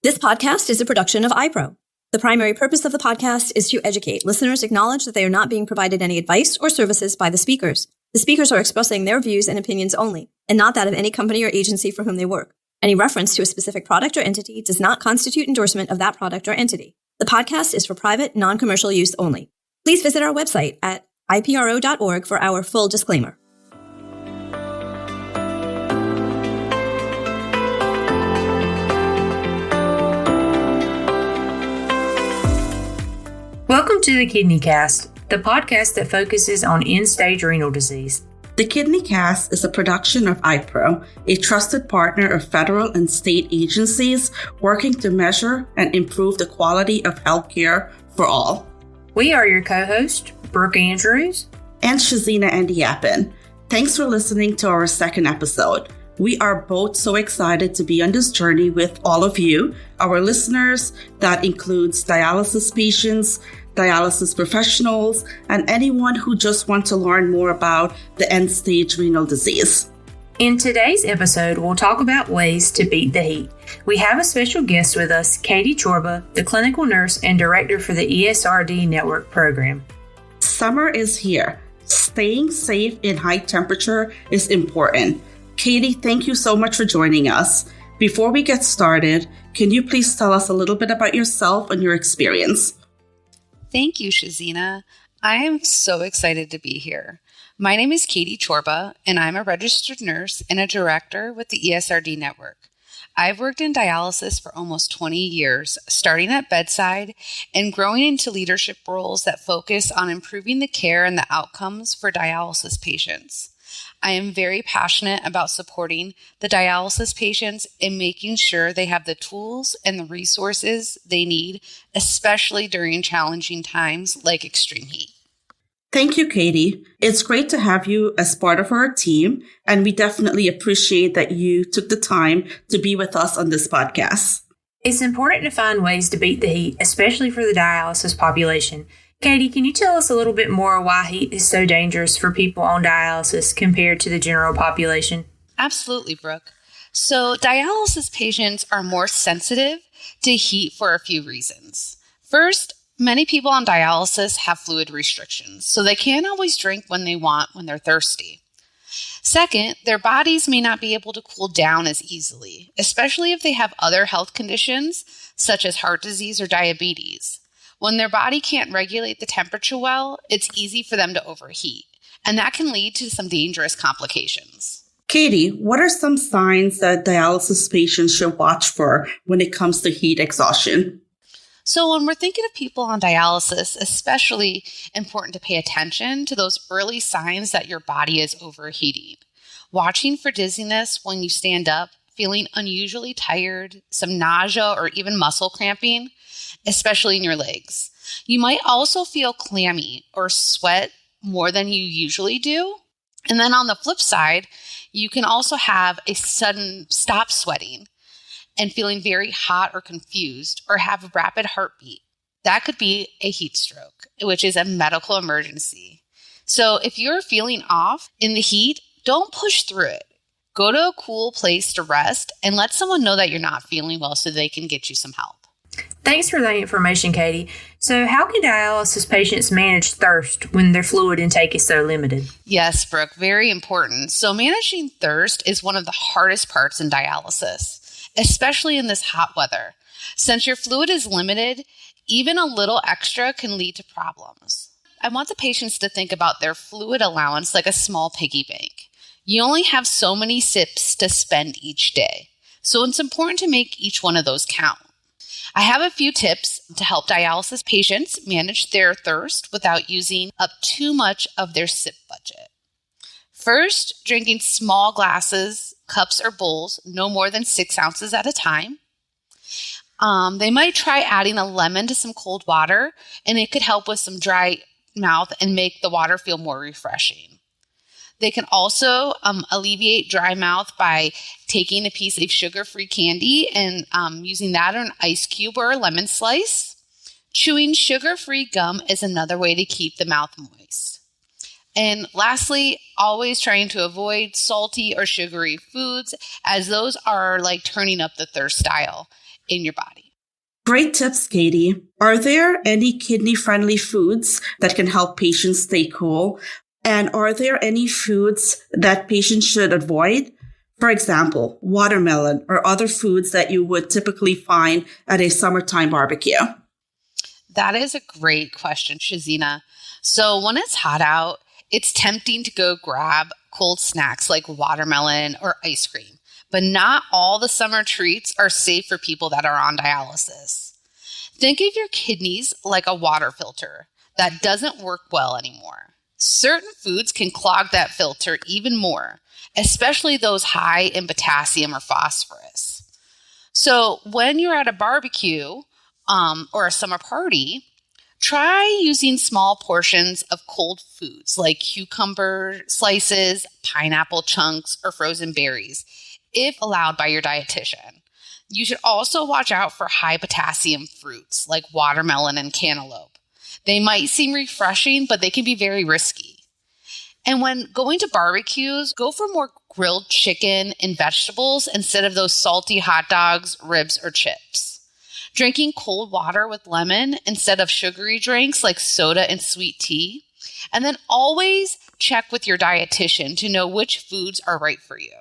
This podcast is a production of IPRO. The primary purpose of the podcast is to educate. Listeners acknowledge that they are not being provided any advice or services by the speakers. The speakers are expressing their views and opinions only, and not that of any company or agency for whom they work. Any reference to a specific product or entity does not constitute endorsement of that product or entity. The podcast is for private, non-commercial use only. Please visit our website at IPRO.org for our full disclaimer. Welcome to the Kidney Cast, the podcast that focuses on end-stage renal disease. The Kidney Cast is a production of IPRO, a trusted partner of federal and state agencies working to measure and improve the quality of healthcare for all. We are your co-hosts, Brooke and Shezeena Andiappen. Thanks for listening to our second episode. We are both so excited to be on this journey with all of you, our listeners. That includes dialysis patients, dialysis professionals, and anyone who just wants to learn more about the end-stage renal disease. In today's episode, we'll talk about ways to beat the heat. We have a special guest with us, Katie Chorba, the clinical nurse and director for the ESRD Network Program. Summer is here. Staying safe in high temperature is important. Katie, thank you so much for joining us. Before we get started, can you please tell us a little bit about yourself and your experience? Thank you, Shezeena. I am so excited to be here. My name is Katie Chorba, and I'm a registered nurse and a director with the ESRD Network. I've worked in dialysis for almost 20 years, starting at bedside and growing into leadership roles that focus on improving the care and the outcomes for dialysis patients. I am very passionate about supporting the dialysis patients and making sure they have the tools and the resources they need, especially during challenging times like extreme heat. Thank you, Katie. It's great to have you as part of our team, and we definitely appreciate that you took the time to be with us on this podcast. It's important to find ways to beat the heat, especially for the dialysis population. Katie, can you tell us a little bit more why heat is so dangerous for people on dialysis compared to the general population? Absolutely, Brooke. So dialysis patients are more sensitive to heat for a few reasons. First, many people on dialysis have fluid restrictions, so they can't always drink when they want when they're thirsty. Second, their bodies may not be able to cool down as easily, especially if they have other health conditions such as heart disease or diabetes. When their body can't regulate the temperature well, it's easy for them to overheat, and that can lead to some dangerous complications. Katie, what are some signs that dialysis patients should watch for when it comes to heat exhaustion? So when we're thinking of people on dialysis, especially important to pay attention to those early signs that your body is overheating. Watching for dizziness when you stand up, feeling unusually tired, some nausea or even muscle cramping, especially in your legs. You might also feel clammy or sweat more than you usually do. And then on the flip side, you can also have a sudden stop sweating and feeling very hot or confused or have a rapid heartbeat. That could be a heat stroke, which is a medical emergency. So if you're feeling off in the heat, don't push through it. Go to a cool place to rest and let someone know that you're not feeling well so they can get you some help. Thanks for that information, Katie. So how can dialysis patients manage thirst when their fluid intake is so limited? Yes, Brooke, very important. So managing thirst is one of the hardest parts in dialysis, especially in this hot weather. Since your fluid is limited, even a little extra can lead to problems. I want the patients to think about their fluid allowance like a small piggy bank. You only have so many sips to spend each day, so it's important to make each one of those count. I have a few tips to help dialysis patients manage their thirst without using up too much of their sip budget. First, drinking small glasses, cups, or bowls, no more than 6 ounces at a time. They might try adding a lemon to some cold water, and it could help with some dry mouth and make the water feel more refreshing. They can also alleviate dry mouth by taking a piece of sugar-free candy and using that on an ice cube or a lemon slice. Chewing sugar-free gum is another way to keep the mouth moist. And lastly, always trying to avoid salty or sugary foods, as those are like turning up the thirst style. in your body. Great tips, Katie. Are there any kidney-friendly foods that can help patients stay cool? And are there any foods that patients should avoid? For example, watermelon or other foods that you would typically find at a summertime barbecue. That is a great question, Shezeena. So when it's hot out, it's tempting to go grab cold snacks like watermelon or ice cream. But not all the summer treats are safe for people that are on dialysis. Think of your kidneys like a water filter that doesn't work well anymore. Certain foods can clog that filter even more, especially those high in potassium or phosphorus. So when you're at a barbecue or a summer party, try using small portions of cold foods like cucumber slices, pineapple chunks, or frozen berries, if allowed by your dietitian. You should also watch out for high potassium fruits like watermelon and cantaloupe. They might seem refreshing, but they can be very risky. And when going to barbecues, go for more grilled chicken and vegetables instead of those salty hot dogs, ribs, or chips. Drinking cold water with lemon instead of sugary drinks like soda and sweet tea. And then always check with your dietitian to know which foods are right for you.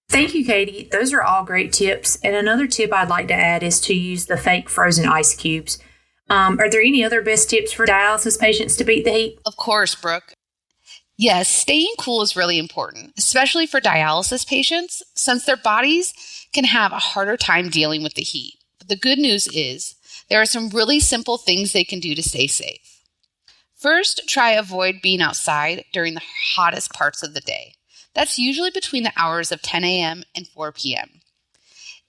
Thank you, Katie. Those are all great tips. And another tip I'd like to add is to use the fake frozen ice cubes. Are there any other best tips for dialysis patients to beat the heat? Of course, Brooke. Yes, staying cool is really important, especially for dialysis patients, since their bodies can have a harder time dealing with the heat. But the good news is there are some really simple things they can do to stay safe. First, try avoid being outside during the hottest parts of the day. That's usually between the hours of 10 a.m. and 4 p.m.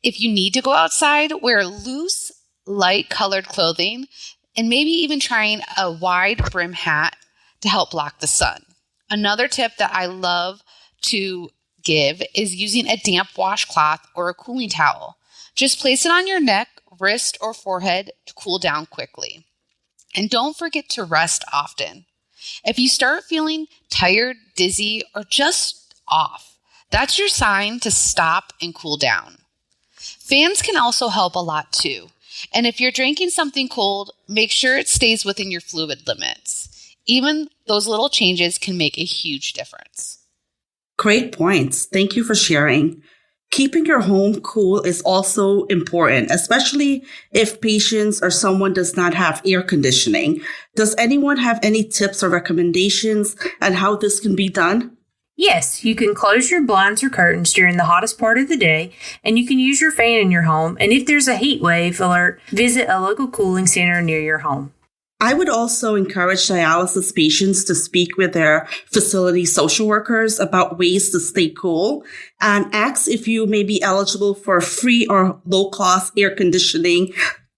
If you need to go outside, wear loose, light-colored clothing, and maybe even trying a wide brim hat to help block the sun. Another tip that I love to give is using a damp washcloth or a cooling towel. Just place it on your neck, wrist, or forehead to cool down quickly. And don't forget to rest often. If you start feeling tired, dizzy, or just off, that's your sign to stop and cool down. Fans can also help a lot too. And if you're drinking something cold, make sure it stays within your fluid limits. Even those little changes can make a huge difference. Great points. Thank you for sharing. Keeping your home cool is also important, especially if patients or someone does not have air conditioning. Does anyone have any tips or recommendations on how this can be done? Yes, you can close your blinds or curtains during the hottest part of the day, and you can use your fan in your home. And if there's a heat wave alert, visit a local cooling center near your home. I would also encourage dialysis patients to speak with their facility social workers about ways to stay cool and ask if you may be eligible for free or low-cost air conditioning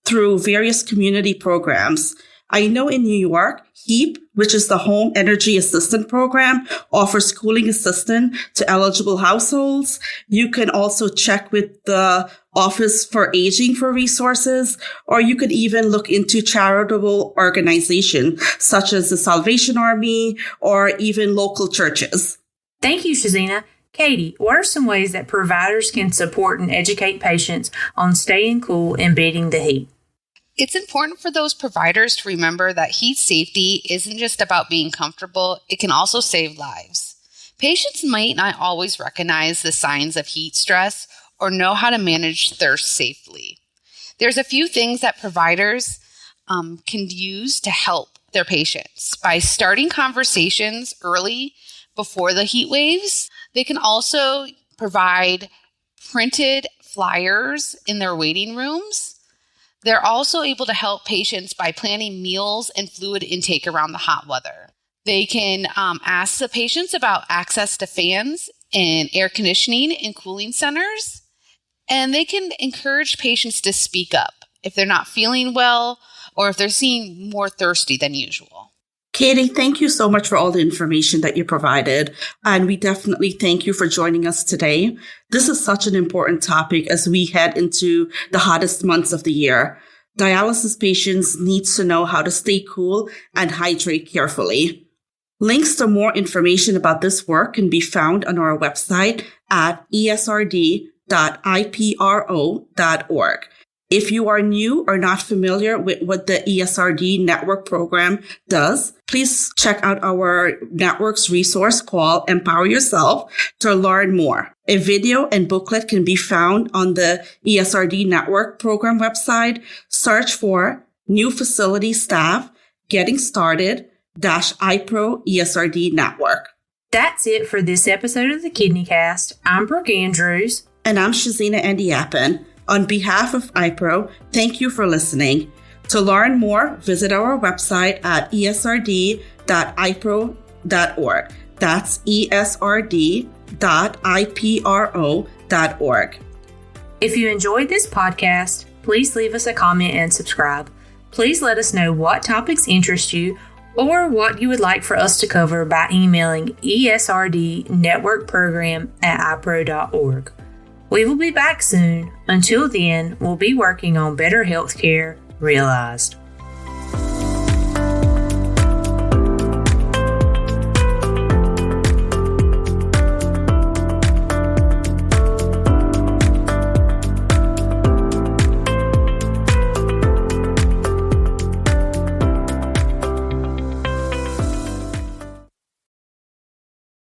through various community programs. I know in New York, HEAP, which is the Home Energy Assistance Program, offers cooling assistance to eligible households. You can also check with the Office for Aging for resources, or you could even look into charitable organizations such as the Salvation Army or even local churches. Thank you, Shezeena. Katie, what are some ways that providers can support and educate patients on staying cool and beating the heat? It's important for those providers to remember that heat safety isn't just about being comfortable, it can also save lives. Patients might not always recognize the signs of heat stress or know how to manage thirst safely. There's a few things that providers can use to help their patients. By starting conversations early before the heat waves, they can also provide printed flyers in their waiting rooms. They're also able to help patients by planning meals and fluid intake around the hot weather. They can ask the patients about access to fans and air conditioning in cooling centers. And they can encourage patients to speak up if they're not feeling well or if they're seeming more thirsty than usual. Katie, thank you so much for all the information that you provided. And we definitely thank you for joining us today. This is such an important topic as we head into the hottest months of the year. Dialysis patients need to know how to stay cool and hydrate carefully. Links to more information about this work can be found on our website at esrd.ipro.org. If you are new or not familiar with what the ESRD Network Program does, please check out our network's resource called Empower Yourself to learn more. A video and booklet can be found on the ESRD Network Program website. Search for New Facility Staff Getting Started IPRO ESRD Network. That's it for this episode of the Kidney Cast. I'm Brooke Andrews. And I'm Shezeena Andiappen. On behalf of IPRO, thank you for listening. To learn more, visit our website at esrd.ipro.org. That's esrd.ipro.org. If you enjoyed this podcast, please leave us a comment and subscribe. Please let us know what topics interest you or what you would like for us to cover by emailing esrdnetworkprogram@ipro.org. We will be back soon. Until then, we'll be working on better healthcare realized.